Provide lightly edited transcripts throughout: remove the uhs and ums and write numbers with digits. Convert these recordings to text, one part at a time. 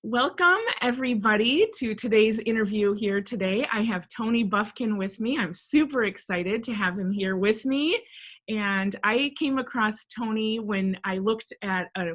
Welcome, everybody, to today's interview here today. I have Tony Buffkin with me. I'm super excited to have him here with me. And I came across Tony when I looked at a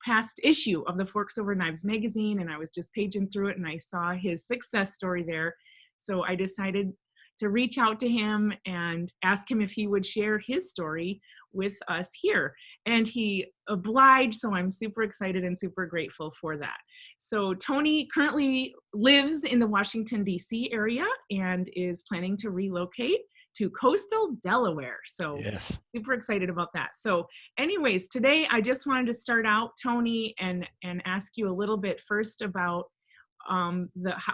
past issue of the Forks Over Knives magazine, and I was just paging through it, and I saw his success story there. So I decided to reach out to him and ask him if he would share his story with us here. And he obliged, so I'm super excited and super grateful for that. So Tony currently lives in the Washington, D.C. area and is planning to relocate to coastal Delaware. So Yes. super excited about that. So anyways, today I just wanted to start out, Tony, and ask you a little bit first about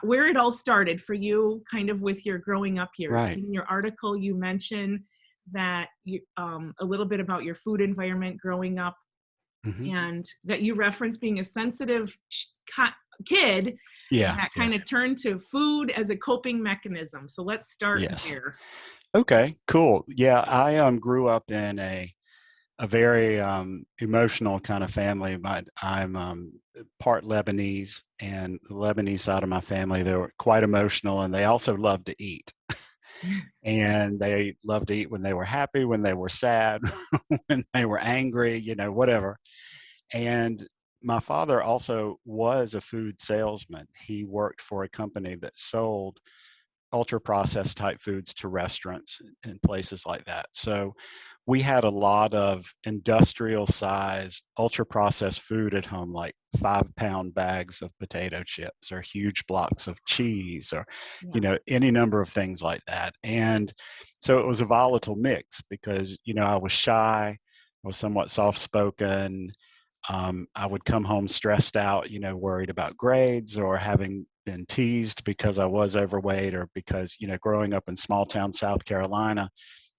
where it all started for you, kind of with your growing up years. Right. In your article, you mentioned that you, a little bit about your food environment growing up, Hmm. and that you referenced being a sensitive kid Yeah. that Yeah. kind of turned to food as a coping mechanism. So let's start Yes. there. Okay. Cool. Yeah. I grew up in a very emotional kind of family. I'm part Lebanese, and the Lebanese side of my family, they were quite emotional, and they also loved to eat. And they loved to eat when they were happy, when they were sad, when they were angry, whatever. And my father also was a food salesman. He worked for a company that sold ultra processed type foods to restaurants and places like that. So we had a lot of industrial sized ultra processed food at home, like 5-pound bags of potato chips or huge blocks of cheese or, Yeah. any number of things like that. And so it was a volatile mix because, I was shy, I was somewhat soft spoken. I would come home stressed out, worried about grades or having been teased because I was overweight or because, growing up in small town South Carolina,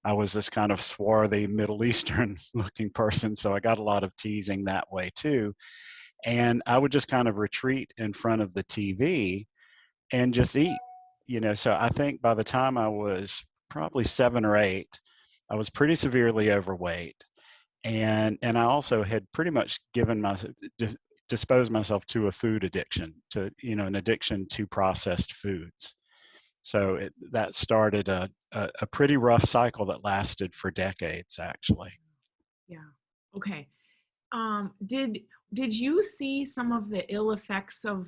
I was this kind of swarthy Middle Eastern looking person. So I got a lot of teasing that way too. And I would just kind of retreat in front of the TV and just eat, So I think by the time I was probably 7 or 8, I was pretty severely overweight, and I also had pretty much given myself disposed myself to a food addiction, to an addiction to processed foods. So that started a pretty rough cycle that lasted for decades, actually. Yeah. Okay. Did you see some of the ill effects of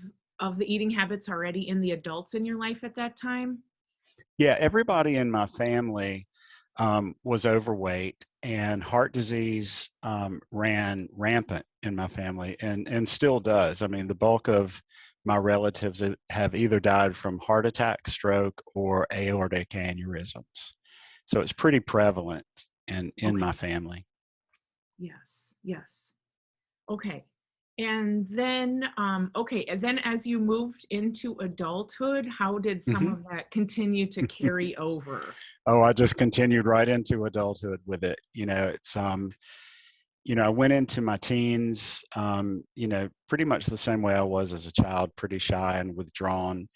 the eating habits already in the adults in your life at that time? Yeah, everybody in my family was overweight, and heart disease ran rampant in my family, and still does. I mean, the bulk of my relatives have either died from heart attack, stroke, or aortic aneurysms. So it's pretty prevalent in Okay. my family. Yes. Yes. Okay. And then, okay, and then as you moved into adulthood, how did some Hmm. of that continue to carry over? Oh, I just continued right into adulthood with it. I went into my teens, pretty much the same way I was as a child, pretty shy and withdrawn.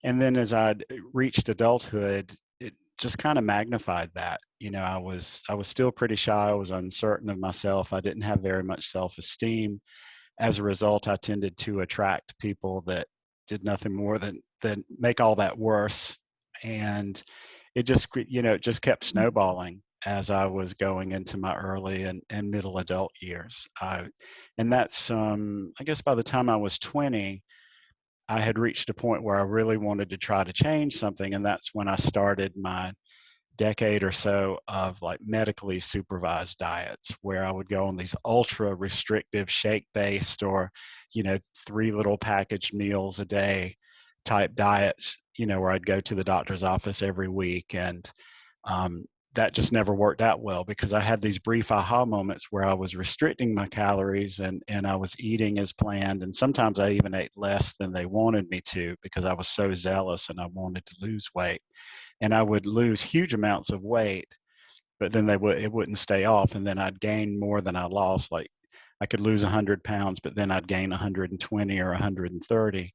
And then as I reached adulthood, it just kind of magnified that. I was still pretty shy. I was uncertain of myself. I didn't have very much self-esteem. As a result, I tended to attract people that did nothing more than make all that worse. And it just kept snowballing as I was going into my early and middle adult years. And that's, I guess by the time I was 20, I had reached a point where I really wanted to try to change something. And that's when I started my decade or so of like medically supervised diets, where I would go on these ultra restrictive shake based or, 3 little packaged meals a day type diets, where I'd go to the doctor's office every week. And that just never worked out well because I had these brief aha moments where I was restricting my calories and I was eating as planned. And sometimes I even ate less than they wanted me to because I was so zealous and I wanted to lose weight. And I would lose huge amounts of weight, but then it wouldn't stay off. And then I'd gain more than I lost. Like I could lose 100 pounds, but then I'd gain 120 or 130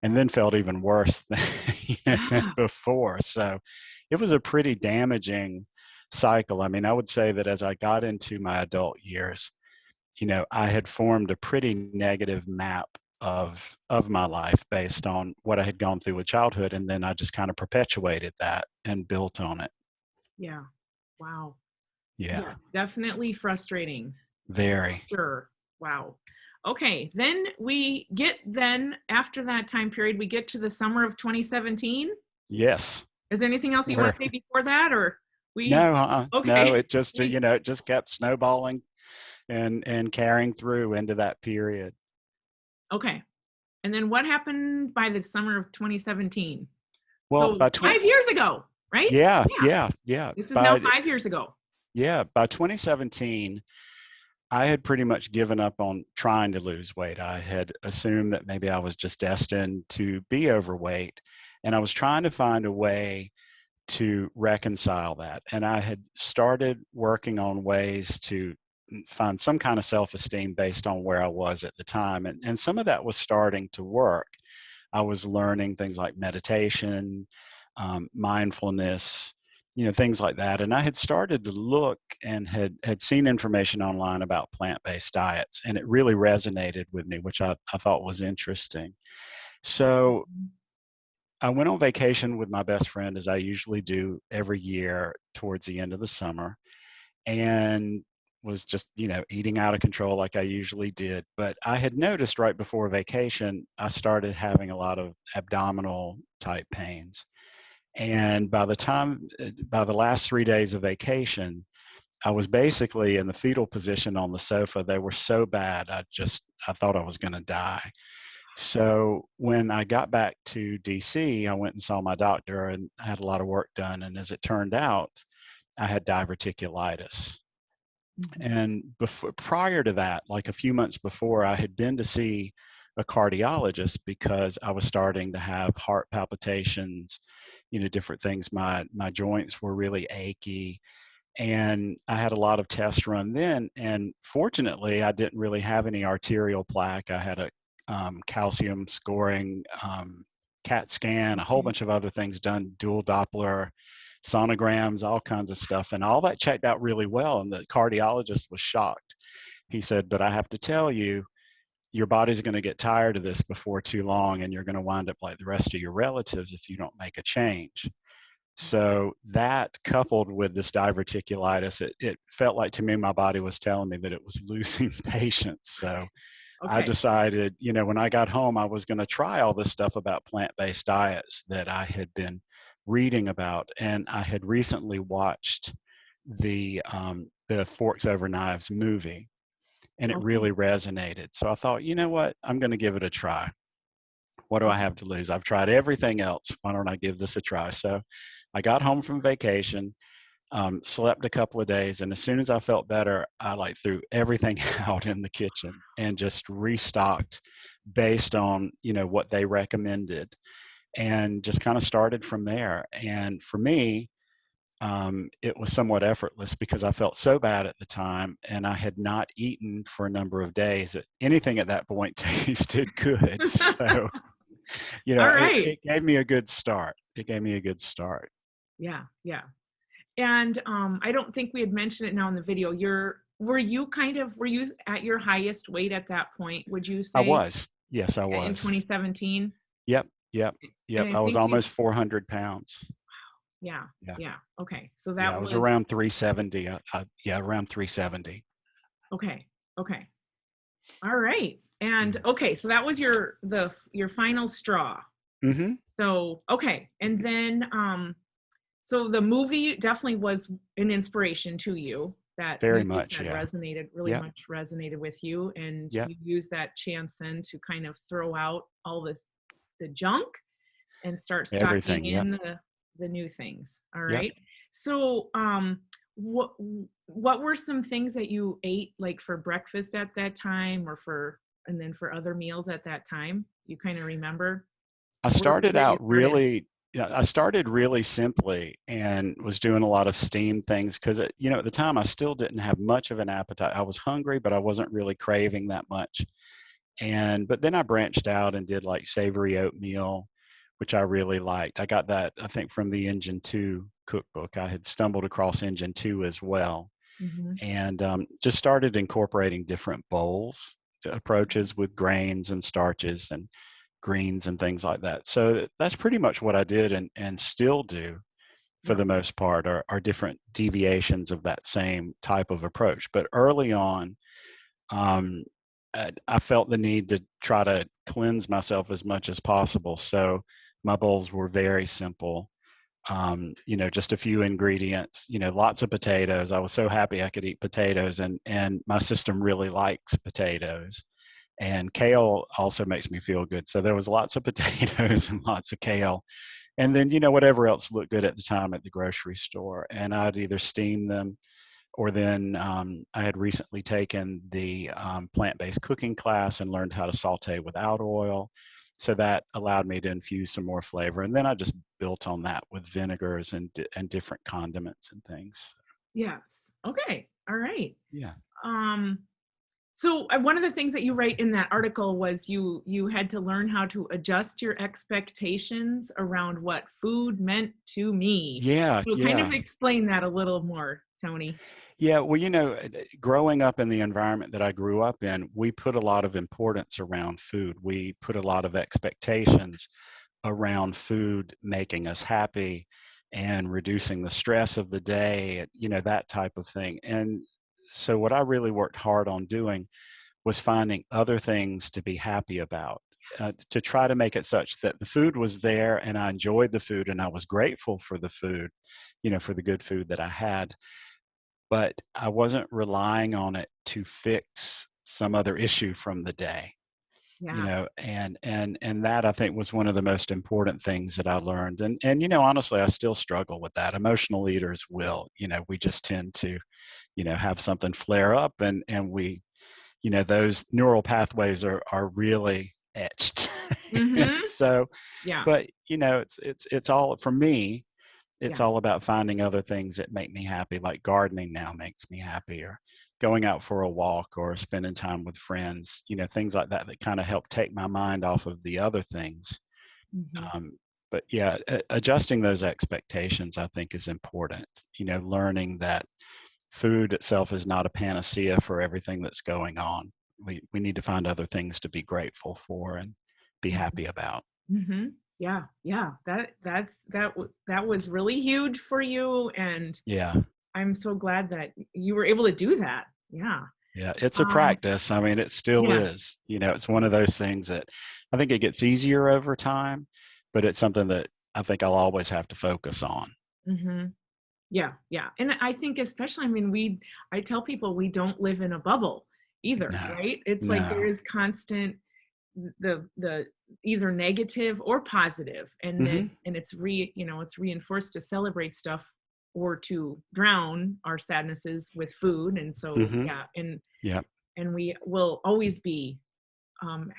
and then felt even worse than Yeah. before. So it was a pretty damaging cycle. I mean, I would say that as I got into my adult years, I had formed a pretty negative map of my life based on what I had gone through with childhood, and then I just kind of perpetuated that and built on it. Yeah. Wow. Yeah, Yes, definitely frustrating. very. Sure. Wow. Okay, then after that time period, we get to the summer of 2017. Yes. Is there anything else you want Where to say before that, or we? no, no, Okay. it just We it just kept snowballing and carrying through into that period. okay. And then what happened by the summer of 2017? Well, So 5 years ago, right? yeah, Yeah. yeah. This is now 5 years ago. By 2017, I had pretty much given up on trying to lose weight. I had assumed that maybe I was just destined to be overweight, and I was trying to find a way to reconcile that. And I had started working on ways to find some kind of self-esteem based on where I was at the time. And some of that was starting to work. I was learning things like meditation, mindfulness, things like that. And I had started to look and had seen information online about plant-based diets, and it really resonated with me, which I thought was interesting. So I went on vacation with my best friend, as I usually do every year towards the end of the summer, and was just, eating out of control like I usually did. But I had noticed right before vacation, I started having a lot of abdominal type pains. And by the last 3 days of vacation, I was basically in the fetal position on the sofa. They were so bad, I thought I was going to die. So when I got back to DC, I went and saw my doctor and had a lot of work done. And as it turned out, I had diverticulitis. Mhm. And prior to that, like a few months before, I had been to see a cardiologist because I was starting to have heart palpitations, different things. My joints were really achy, and I had a lot of tests run then. And fortunately, I didn't really have any arterial plaque. I had a calcium scoring CAT scan, a whole Okay. bunch of other things done, dual Doppler, sonograms, all kinds of stuff. And all that checked out really well. And the cardiologist was shocked. He said, "But I have to tell you, your body's going to get tired of this before too long, and you're going to wind up like the rest of your relatives if you don't make a change." So that, coupled with this diverticulitis, it felt like to me my body was telling me that it was losing patience. So I Okay. decided, when I got home, I was going to try all this stuff about plant-based diets that I had been reading about, and I had recently watched the Forks Over Knives movie, and it Okay. really resonated. So I thought, you know what, I'm going to give it a try. What do I Okay. have to lose? I've tried everything else. Why don't I give this a try? So I got home from vacation, slept a couple of days, and as soon as I felt better, I like threw everything out in the kitchen and just restocked based on what they recommended, and just kind of started from there. And for me, it was somewhat effortless because I felt so bad at the time, and I had not eaten for a number of days. Anything at that point tasted good, so All it, right. it gave me a good start. It gave me a good start. Yeah. Yeah. And I don't think we had mentioned it now in the video. Were you at your highest weight at that point, would you I say, was. Yes, I in was. 2017? Yep, yep, And yep. I I was think you, almost 400 pounds. yeah, Yeah, yeah. Okay. So yeah. that I was was, around 370. Yeah, around 370. okay. Okay. All right. And Yeah. okay, so that was your final straw. Mm-hmm. So, okay. And then so the movie definitely was an inspiration to you, that Very you much. said Yeah. really Yep. much resonated with you, and Yep. you used that chance then to kind of throw out all the junk and start stocking Everything. Yep. in the new things. All Yep. right. So what what were some things that you ate like for breakfast at that time, or and then for other meals at that time? You kind of remember I order started that you out started? really, yeah, I started really simply and was doing a lot of steam things because, at the time I still didn't have much of an appetite. I was hungry, but I wasn't really craving that much. But then I branched out and did like savory oatmeal, which I really liked. I got that, I think, from the Engine 2 cookbook. I had stumbled across Engine 2 as well, Hmm. and just started incorporating different bowls approaches with grains and starches and greens and things like that. So that's pretty much what I did and still do for Yeah. the most part are different deviations of that same type of approach. But early on, um, I felt the need to try to cleanse myself as much as possible. So my bowls were very simple. Just a few ingredients, lots of potatoes. I was so happy I could eat potatoes, and my system really likes potatoes. And kale also makes me feel good. So there was lots of potatoes and lots of kale. And then, whatever else looked good at the time at the grocery store. And I'd either steam them or then I had recently taken the plant-based cooking class and learned how to saute without oil. So that allowed me to infuse some more flavor. And then I just built on that with vinegars and different condiments and things. Yes. Okay. All right. Yeah. Um, so one of the things that you write in that article was you had to learn how to adjust your expectations around what food meant to me. Yeah. So kind of Yeah. explain that a little more, Tony. Yeah. Well, growing up in the environment that I grew up in, we put a lot of importance around food. We put a lot of expectations around food making us happy and reducing the stress of the day, that type of thing. And so what I really worked hard on doing was finding other things to be happy about, to try to make it such that the food was there and I enjoyed the food and I was grateful for the food, for the good food that I had, but I wasn't relying on it to fix some other issue from the day. Yeah. And that I think was one of the most important things that I learned. And honestly, I still struggle with that. Emotional eaters will, we just tend to, have something flare up and we, those neural pathways are really etched. Mm-hmm. So, Yeah. but it's all for me. It's Yeah. all about finding other things that make me happy, like gardening now makes me happy, or going out for a walk or spending time with friends, things like that that kind of help take my mind off of the other things. Mm-hmm. Um, but yeah, adjusting those expectations, I think, is important. Learning that food itself is not a panacea for everything that's going on. We need to find other things to be grateful for and be happy about. Mm-hmm. Yeah. Yeah. That was really huge for you, and Yeah. I'm so glad that you were able to do that. Yeah. Yeah, it's a Um, practice. I mean, it still yeah. is. It's one of those things that I think it gets easier over time, but it's something that I think I'll always have to focus on. Mm-hmm. Yeah, yeah. And I think especially, I mean, I tell people we don't live in a bubble either, No, right? It's like there no. is constant the either negative or positive, and that Hmm. and it's reinforced to celebrate stuff or to drown our sadnesses with food. And so Hmm. yeah, Yeah. and we will always be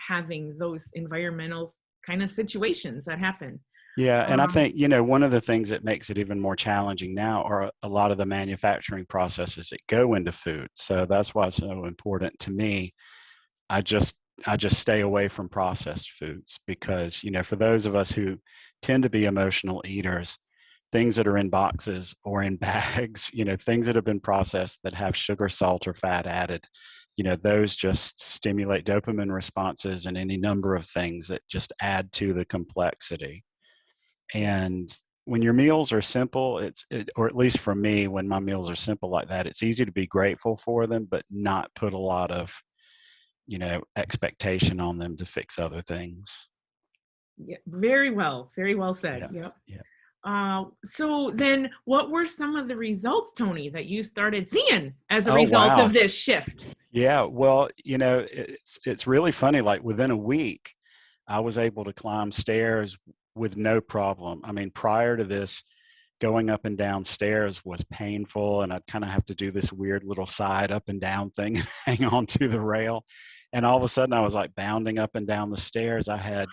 having those environmental kind of situations that happen. Yeah, and I Um, think, one of the things that makes it even more challenging now are a lot of the manufacturing processes that go into food. So that's why it's so important to me. I just I just stay away from processed foods because, for those of us who tend to be emotional eaters, things that are in boxes or in bags, things that have been processed that have sugar, salt, or fat added, those just stimulate dopamine responses and any number of things that just add to the complexity. yeah, And when your meals are simple, or at least for me, when my meals are simple like that, it's easy to be grateful for them, but not put a lot of, expectation on them to fix other things. yeah, very well said. Yeah. Yep. Yeah. So then what were some of the results, Tony, that you started seeing as a Oh, result wow. of this shift? Yeah. Well, it's really funny. Like within a week, I was able to climb stairs with no problem. I mean, prior to this, going up and down stairs was painful, and I'd kind of have to do this weird little side up and down thing and hang on to the rail. And all of a sudden, I was like bounding up and down the stairs. I had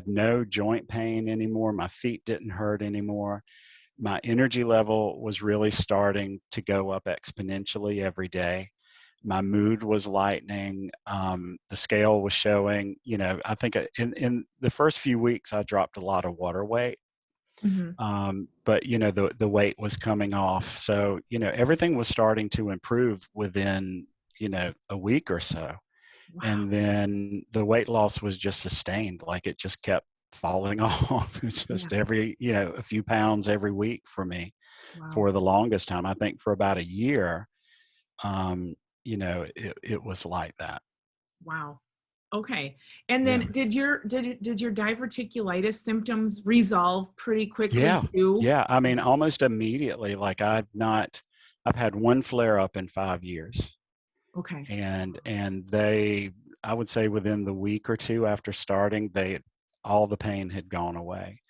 no joint pain anymore. My feet didn't hurt anymore. My energy level was really starting to go up exponentially every day. My mood was lightening. The scale was showing, I think in the first few weeks, I dropped a lot of water weight. Hmm. But the weight was coming off. So, everything was starting to improve within, a week or so. Wow. And then the weight loss was just sustained, like it just kept falling off. It's Yeah. just every, a few pounds every week for me Wow. for the longest time. I think for about a year, it was like that. Wow. Okay. And Yeah. then did your diverticulitis symptoms resolve pretty quickly Yeah. too? Yeah. I mean, almost immediately, like I've had one flare up in 5 years. Okay. And they, I would say within the week or two after starting, all the pain had gone away.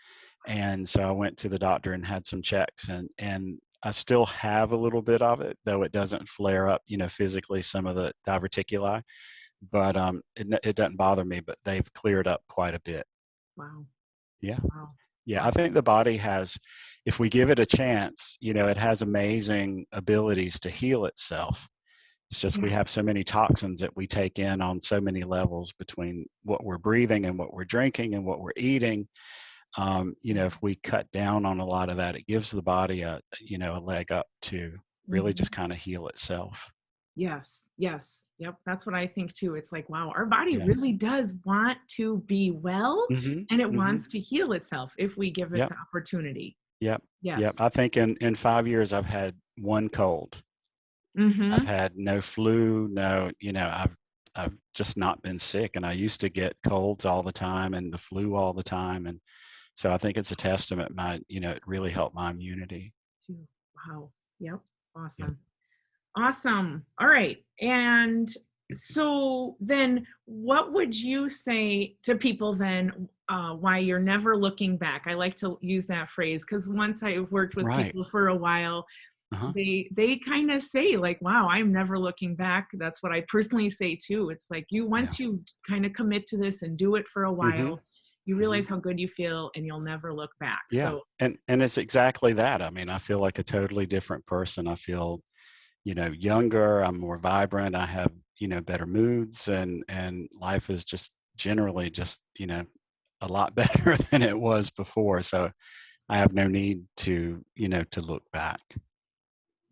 And so I went to the doctor and had some checks, and I still have a little bit of it, though it doesn't flare up, physically, some of the diverticuli, but it doesn't bother me, but they've cleared up quite a bit. Wow. Yeah. Wow. Yeah. I Awesome. think the body has, if we give it a chance, it has amazing abilities to heal itself. It's just we have Yes. so many toxins that we take in on so many levels between what we're breathing and what we're drinking and what we're eating. If we cut down on a lot of that, it gives the body a leg up to really Mhm. just kind of heal itself. Yes, yes. Yep, that's what I think too. It's like, wow, our body Yeah. really does want to be well, Mhm. and it Mhm. wants to heal itself if we give it Yep. the opportunity. Yep. Yep. Yes. I think in 5 years I've had one cold. I've Mhm. had no flu, no, I've just not been sick. And I used to get colds all the time and the flu all the time. And so I think it's a testament. It really helped my immunity. Wow. Yep. Yep. Awesome. Awesome. All right. And so then what would you say to people then why you're never looking back? I like to use that phrase because once I've worked with Right. people for a while, Uh-huh. they kind of say like, wow, I'm never looking back. That's what I personally say too. It's like you Yeah. once you kind of commit to this and do it for a Mhm. while, you Mhm. realize how good you feel and you'll never look back. Yeah. So And it's exactly that. I mean, I feel like a totally different person. I feel, younger, I'm more vibrant, I have, better moods, and life is just generally just, a lot better than it was before. So I have no need to look back.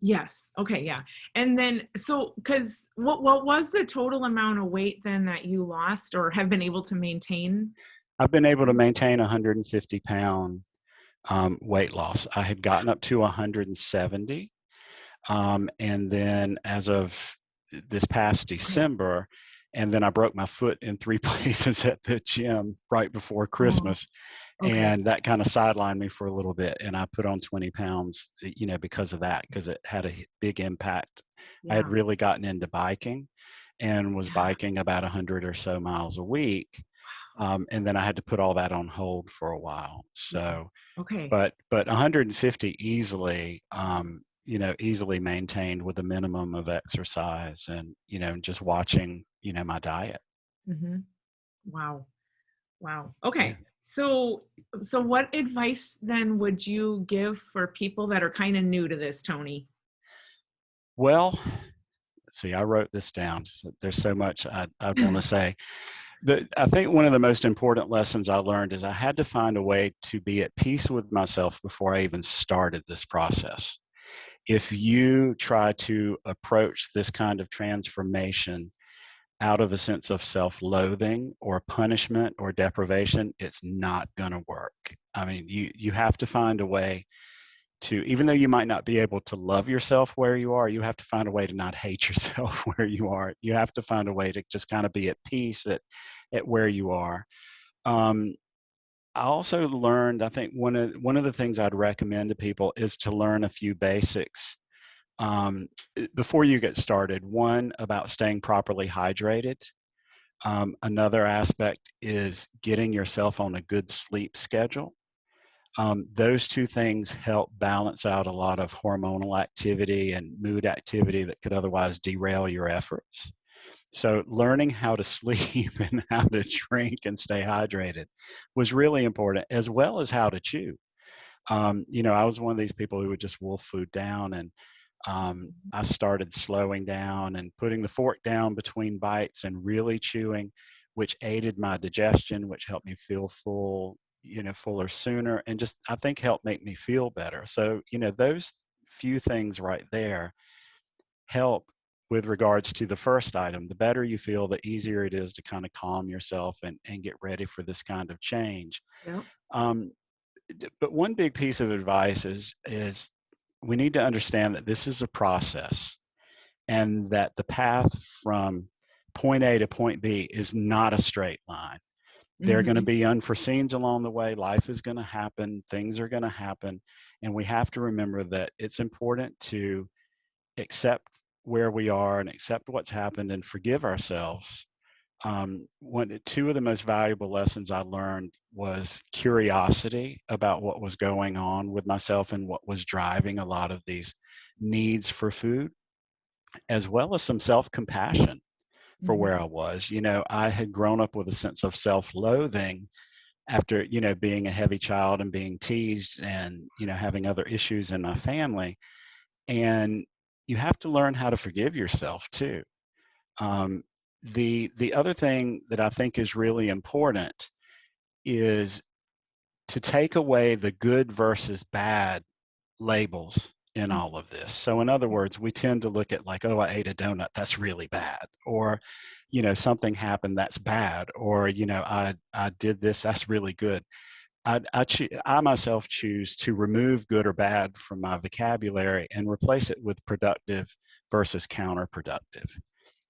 yes. Okay, yeah. And then so cuz what was the total amount of weight then that you lost or have been able to maintain? I've been able to maintain 150-pound weight loss. I had gotten up to 170. And then as of this past Okay. December, and then I broke my foot in three places at the gym right before Oh, Christmas. okay. And that kind of sidelined me for a little bit. And I put on 20 pounds, because of that, because it had a big impact. I had Yeah. really gotten into biking and was Yeah. biking about 100 or so miles a week. And then I had to put all that on hold for a while. Yeah. So, Okay. but 150 easily, easily maintained with a minimum of exercise and, just watching, my diet. Mhm. Wow. Wow. Yeah. Okay. So what advice then would you give for people that are kind of new to this, Tony? Well, let's see, I wrote this down. So there's so much I'd want to say. I think one of the most important lessons I learned is I had to find a way to be at peace with myself before I even started this process. If you try to approach this kind of transformation out of a sense of self-loathing or punishment or deprivation, it's not going to work. I mean, you have to find a way to, even though you might not be able to love yourself where you are, you have to find a way to not hate yourself where you are. You have to find a way to just kind of be at peace at where you are. Um, I also learned, I think one of the things I'd recommend to people is to learn a few basics before you get started. One, about staying properly hydrated. Another aspect is getting yourself on a good sleep schedule. Those two things help balance out a lot of hormonal activity and mood activity that could otherwise derail your efforts. So, learning how to sleep and how to drink and stay hydrated was really important, as well as how to chew. I was one of these people who would just wolf food down, and I started slowing down and putting the fork down between bites and really chewing, which aided my digestion, which helped me feel full, fuller sooner, and just I think helped make me feel better. So, those few things right there help. with regards to the first item. The better you feel, the easier it is to kind of calm yourself and get ready for this kind of change. Yep. Um, but one big piece of advice is we need to understand that this is a process, and that the path from point A to point B is not a straight line. There are going to Mm-hmm. be unforeseens along the way. Life is going to happen. Things are going to happen. And we have to remember that it's important to accept where we are and accept what's happened and forgive ourselves. Two of the most valuable lessons I learned was curiosity about what was going on with myself and what was driving a lot of these needs for food, as well as some self-compassion for Mm-hmm. where I was. I had grown up with a sense of self-loathing after, being a heavy child and being teased and, having other issues in my family. And you have to learn how to forgive yourself too. Um, the other thing that I think is really important is to take away the good versus bad labels in all of this. So in other words, we tend to look at like, oh, I ate a donut, that's really bad. Or, something happened, that's bad. Or, I did this, that's really good. I myself choose to remove good or bad from my vocabulary and replace it with productive versus counterproductive.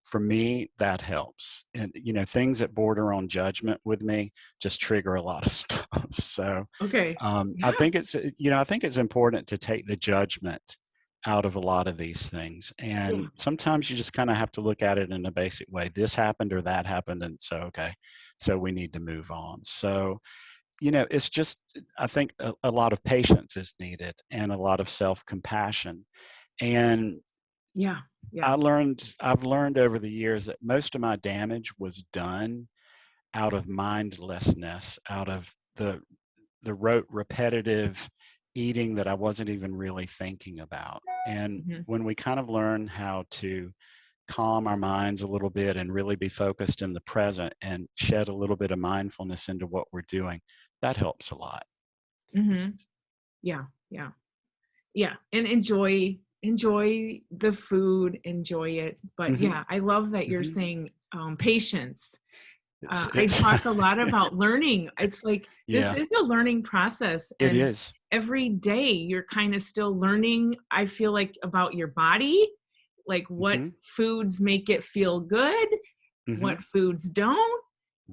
For me, that helps. And, things that border on judgment with me just trigger a lot of stuff. So Okay. I Yeah. think it's important to take the judgment out of a lot of these things. Yeah. And sometimes you just kind of have to look at it in a basic way. This happened or that happened. And so, okay, so we need to move on. So, it's just, I think a lot of patience is needed and a lot of self-compassion. And Yeah. Yeah. I've learned over the years that most of my damage was done out of mindlessness, out of the rote repetitive eating that I wasn't even really thinking about. And Mm-hmm. when we kind of learn how to calm our minds a little bit and really be focused in the present and shed a little bit of mindfulness into what we're doing, that helps a lot. Mm-hmm. Yeah. Yeah. Yeah. And enjoy the food, enjoy it. But Hmm. yeah, I love that you're Hmm. saying patience. I It's talk a lot about learning. It's like this yeah, is a learning process, it and is. every day you're kind of still learning. I feel like about your body, like what Hmm. foods make it feel good, what Hmm. foods don't,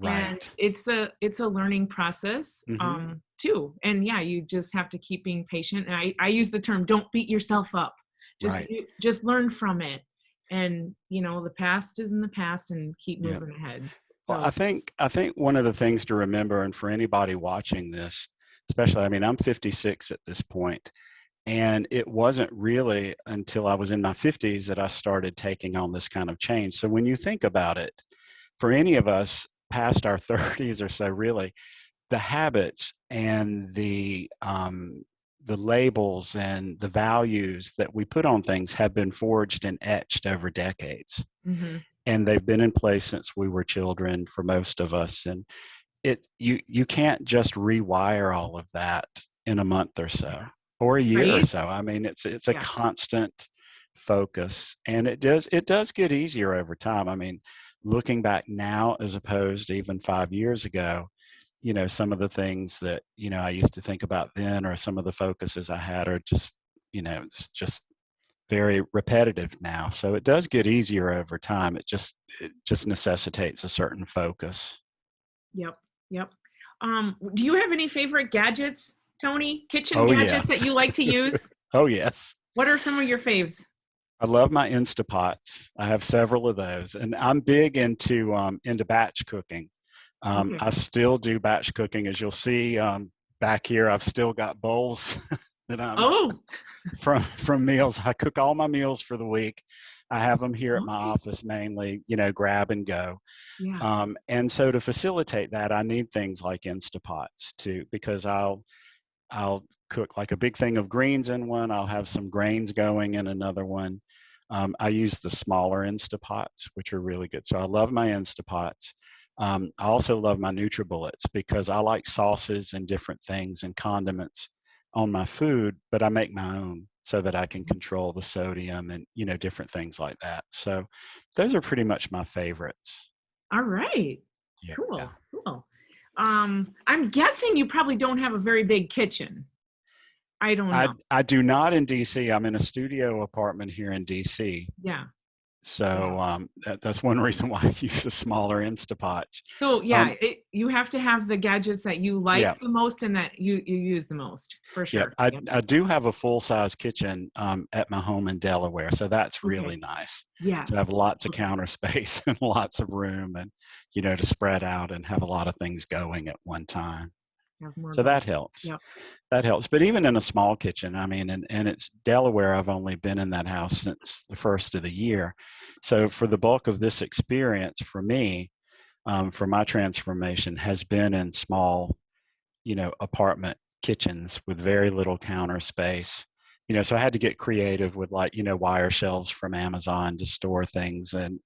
and Right. it's a learning process Hmm. too. And yeah, you just have to keep being patient. And I use the term don't beat yourself up. Right. Just learn from it. And the past is in the past and keep Yeah. moving ahead. Well, So I think one of the things to remember, and for anybody watching this, especially, I mean, I'm 56 at this point, and it wasn't really until I was in my 50s that I started taking on this kind of change. So when you think about it, for any of us past our 30s or so, really, the habits and the labels and the values that we put on things have been forged and etched over decades, mhm. and they've been in place since we were children for most of us. And you can't just rewire all of that in a month or so or a year or Right? so. I mean, it's a Yeah. constant focus, and it does get easier over time. I mean, looking back now as opposed to even 5 years ago, some of the things that I used to think about then, or some of the focuses I had, are just it's just very repetitive now. So it does get easier over time. It just necessitates a certain focus. Yep. Yep. Do you have any favorite gadgets, Tony? Kitchen Oh yeah. gadgets that you like to use? Oh yes. What are some of your faves? I love my Instapots. I have several of those, and I'm big into batch cooking. Okay. I still do batch cooking, as you'll see back here. I've still got bowls that I'm Oh, from meals. I cook all my meals for the week. I have them here at my okay. office mainly, grab and go. Yeah. And so to facilitate that, I need things like Instapots too, because I'll cook like a big thing of greens in one. I'll have some grains going in another one. I use the smaller Instapots, which are really good. So I love my Instapots. I also love my NutriBullets because I like sauces and different things and condiments on my food, but I make my own. so that I can control the sodium and, different things like that. So those are pretty much my favorites. All right. Yeah. Cool. Cool. I'm guessing you probably don't have a very big kitchen. I don't know. I do not in DC. I'm in a studio apartment here in DC. Yeah. So that's one reason why I use the smaller Instapots. So Um, yeah, you have to have the gadgets that you like yeah, the most and that you use the most for yeah. sure. I, Yep. I do have a full size kitchen at my home in Delaware, so that's Okay. really nice. So I Yes. have lots of Okay. counter space and lots of room, and to spread out and have a lot of things going at one time. Have more So going. that helps. Yep. That helps. But even in a small kitchen, I mean, and it's Delaware, I've only been in that house since the first of the year. So for the bulk of this experience, for me, for my transformation, has been in small, apartment kitchens with very little counter space. So I had to get creative with, like, wire shelves from Amazon to store things, and,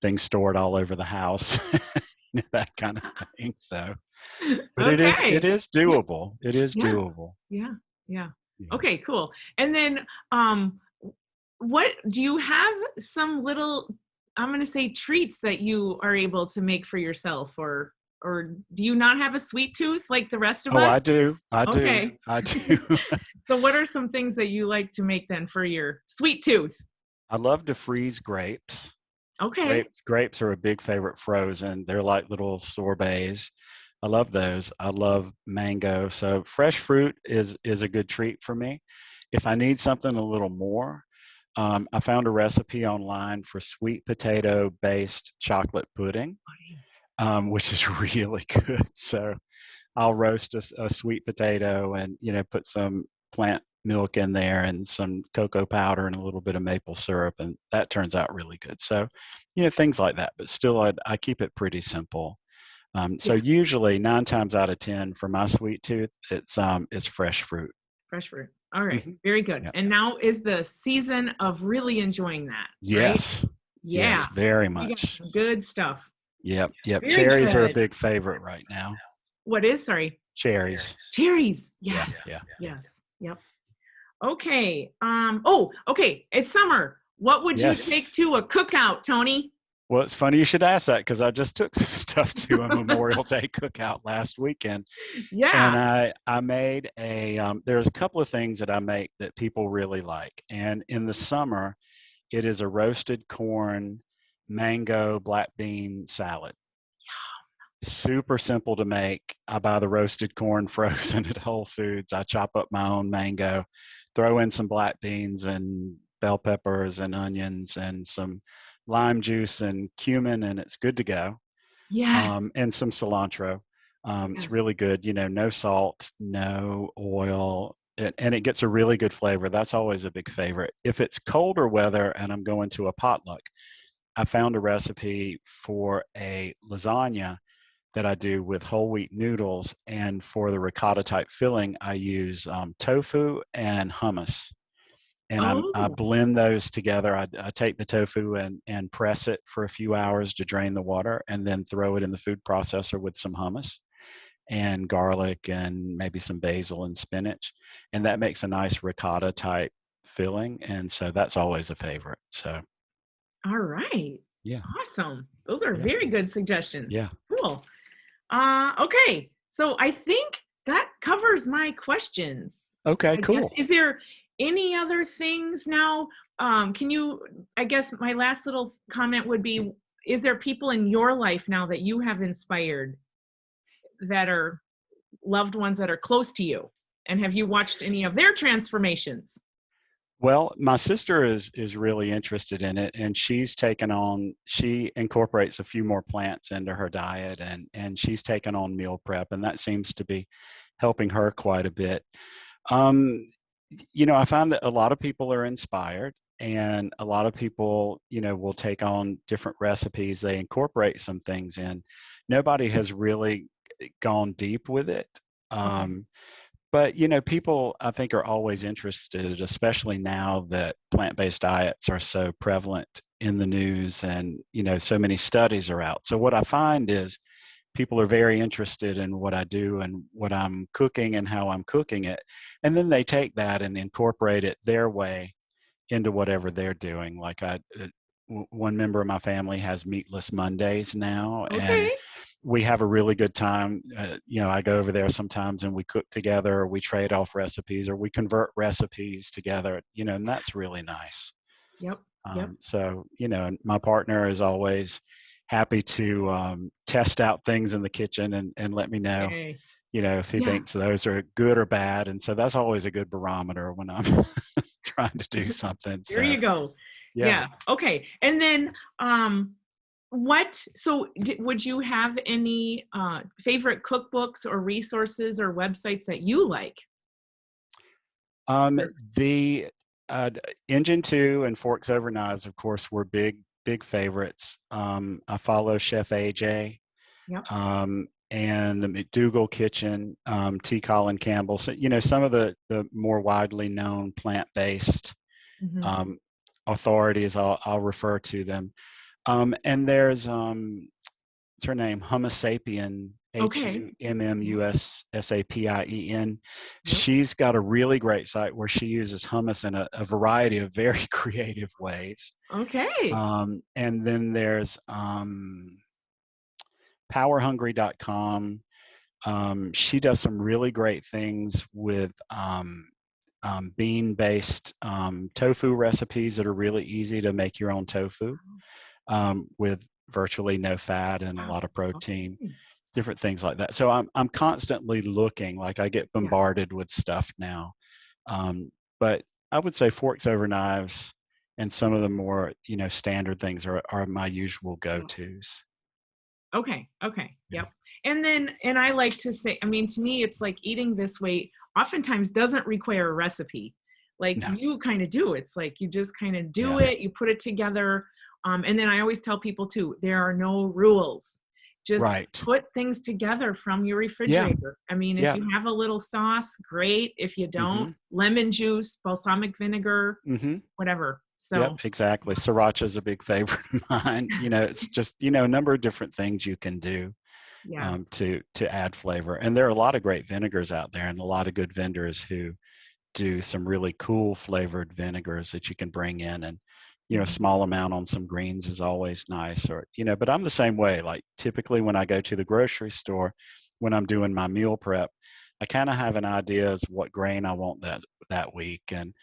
things stored all over the house, that kind of thing. So, but it Okay. is Yeah. doable. It is Yeah. doable. Yeah. Yeah. Yeah. Okay, cool. And then what do you have some little, I'm going to say, treats that you are able to make for yourself, or do you not have a sweet tooth like the rest of Oh, us? I do. I do. Okay. I do. So what are some things that you like to make then for your sweet tooth? I love to freeze grapes. Okay. Grapes are a big favorite frozen. They're like little sorbets. I love those. I love mango. So fresh fruit is a good treat for me. If I need something a little more, I found a recipe online for sweet potato based chocolate pudding, which is really good. So I'll roast a sweet potato and, put some plant milk in there and some cocoa powder and a little bit of maple syrup, and that turns out really good. So, things like that. But still, I keep it pretty simple. So Yeah, usually 9 times out of 10 for my sweet tooth, it's fresh fruit. fresh fruit. All right. Hmm. Very good. Yeah. And now is the season of really enjoying that, right? Yes. Yes. Yeah. Very You got much. some good stuff. Yep. Yep. Very Cherries are a good. big favorite right now. What is, sorry? Cherries. Cherries. Yeah. Yes. Yeah. Yes. Yep. Okay. Oh, okay. It's summer. What would you Yes. take to a cookout, Tony? Well, it's funny you should ask that, because I just took some stuff to a Memorial Day cookout last weekend, and Yeah. I made there's a couple of things that I make that people really like, and in the summer, it is a roasted corn mango black bean salad. Super simple to make. I buy the roasted corn frozen at Whole Foods. I chop up my own mango, throw in some black beans and bell peppers and onions and some lime juice and cumin, and it's good to go. Yes. And some cilantro. It's Yes. really good. No salt, no oil, and it gets a really good flavor. That's always a big favorite. If it's colder weather and I'm going to a potluck, I found a recipe for a lasagna that I do with whole wheat noodles. And for the ricotta type filling, I use tofu and hummus. And I Oh, blend those together. I take the tofu and press it for a few hours to drain the water, and then throw it in the food processor with some hummus and garlic and maybe some basil and spinach. And that makes a nice ricotta type filling. And so that's always a favorite. So, all right. yeah, Awesome. Those are yeah, very good suggestions. yeah. Cool. Okay. So I think that covers my questions. Okay, I guess. cool. Is there any other things now? Can you, I guess my last little comment would be, is there people in your life now that you have inspired that are loved ones that are close to you? And have you watched any of their transformations? Well, my sister is really interested in it, and she incorporates a few more plants into her diet, and she's taken on meal prep, and that seems to be helping her quite a bit. Um, I find that a lot of people are inspired, and a lot of people, will take on different recipes. They incorporate some things in. Nobody has really gone deep with it. Okay. But people, I think, are always interested, especially now that plant-based diets are so prevalent in the news, and so many studies are out. So what I find is people are very interested in what I do and what I'm cooking and how I'm cooking it. And then they take that and incorporate it their way into whatever they're doing. Like one member of my family has meatless Mondays now, and Okay. we have a really good time. I go over there sometimes and we cook together, or we trade off recipes, or we convert recipes together, and that's really nice. Yep. Yep. So, my partner is always happy to test out things in the kitchen and let me know, Okay. if he Yeah. thinks those are good or bad. And so that's always a good barometer when I'm trying to do something. There So, you go. yeah. Yeah. Okay. And then, would you have any favorite cookbooks or resources or websites that you like? Um, Sure. the Engine 2 and Forks Over Knives, of course, were big favorites. I follow Chef AJ, Yep. and the McDougall Kitchen, T. Colin Campbell. So, some of the more widely known plant-based Hmm. um, authorities, I'll refer to them. And there's what's her name? Humusapien, Okay. Yep. HumusSapien. Yep. She's got a really great site where she uses hummus in a variety of very creative ways. Okay. And then there's powerhungry.com. She does some really great things with bean-based tofu recipes that are really easy to make your own tofu with virtually no fat and a Wow. lot of protein, Okay. different things like that. So I'm constantly looking, like I get Yeah. bombarded with stuff now. But I would say Forks Over Knives and some of the more, standard things are my usual Yeah. go-tos. Okay. Okay. Yeah. Yep. And I like to say, I mean, to me, it's like eating this way oftentimes doesn't require a recipe. Like No. you kind of do. It's like you just kind of do Yeah. it, you put it together. And then I always tell people too, there are no rules. Just Right. put things together from your Yeah. refrigerator. I mean, if Yeah. you have a little sauce, great. If you don't, Mm-hmm. lemon juice, balsamic vinegar, Mm-hmm. whatever. Yep, So, exactly. Sriracha is a big favorite of mine. It's just, a number of different things you can do yeah. to add flavor. And there are a lot of great vinegars out there and a lot of good vendors who do some really cool flavored vinegars that you can bring in. And, a Mhm. small amount on some greens is always nice. Or, but I'm the same way. Like typically when I go to the grocery store, when I'm doing my meal prep, I kind of have an idea as what grain I want that week. And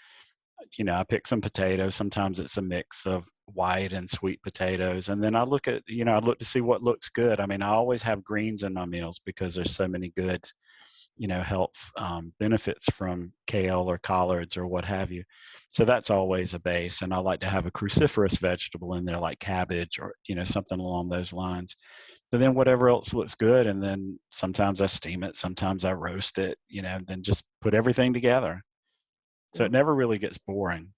I pick some potatoes. Sometimes it's a mix of white and sweet potatoes. And then I look at, I look to see what looks good. I mean, I always have greens in my meals because there's so many good, health benefits from kale or collards or what have you. So that's always a base. And I like to have a cruciferous vegetable in there like cabbage or, something along those lines. But then whatever else looks good. And then sometimes I steam it, sometimes I roast it, then just put everything together. So it Yep. never really gets boring.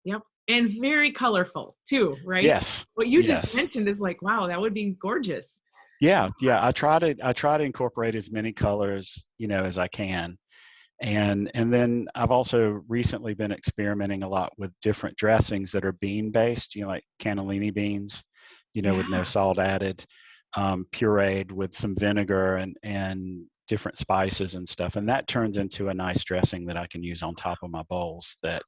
Yep. And very colorful too, right? Yes. What you just Yes. mentioned is like, wow, that would be gorgeous. Yeah. Yeah. I try to incorporate as many colors, as I can. And then I've also recently been experimenting a lot with different dressings that are bean based, like cannellini beans, with no Yeah. salt added, pureed with some vinegar and different spices and stuff. And that turns into a nice dressing that I can use on top of my bowls that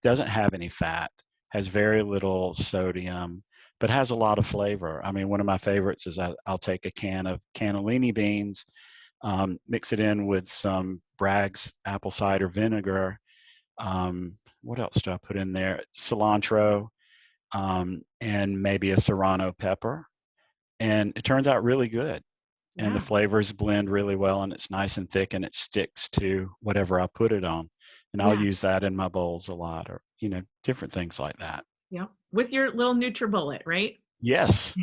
doesn't have any fat, has very little sodium, but has a lot of flavor. I mean, one of my favorites is I'll take a can of cannellini beans, mix it in with some Bragg's apple cider vinegar. What else do I put in there? Cilantro, and maybe a serrano pepper. And it turns out really good. And the Yeah. flavors blend really well, and it's nice and thick, and it sticks to whatever I put it on. And I'll Yeah. use that in my bowls a lot, or different things like that. Yep. With your little NutriBullet, right? Yes.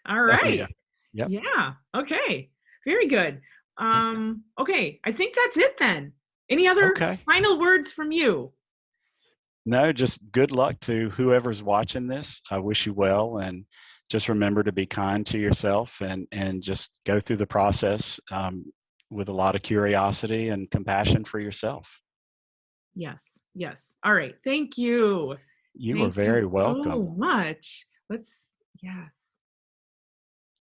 All Oh yeah. right. Yep. Yeah. Okay. Very good. Yep. Okay. I think that's it then. Any other Okay. final words from you? No, just good luck to whoever's watching this. I wish you well, and just remember to be kind to yourself and just go through the process with a lot of curiosity and compassion for yourself. Yes. Yes. All right. Thank you. You are Thank you very so welcome. much. Let's, yes.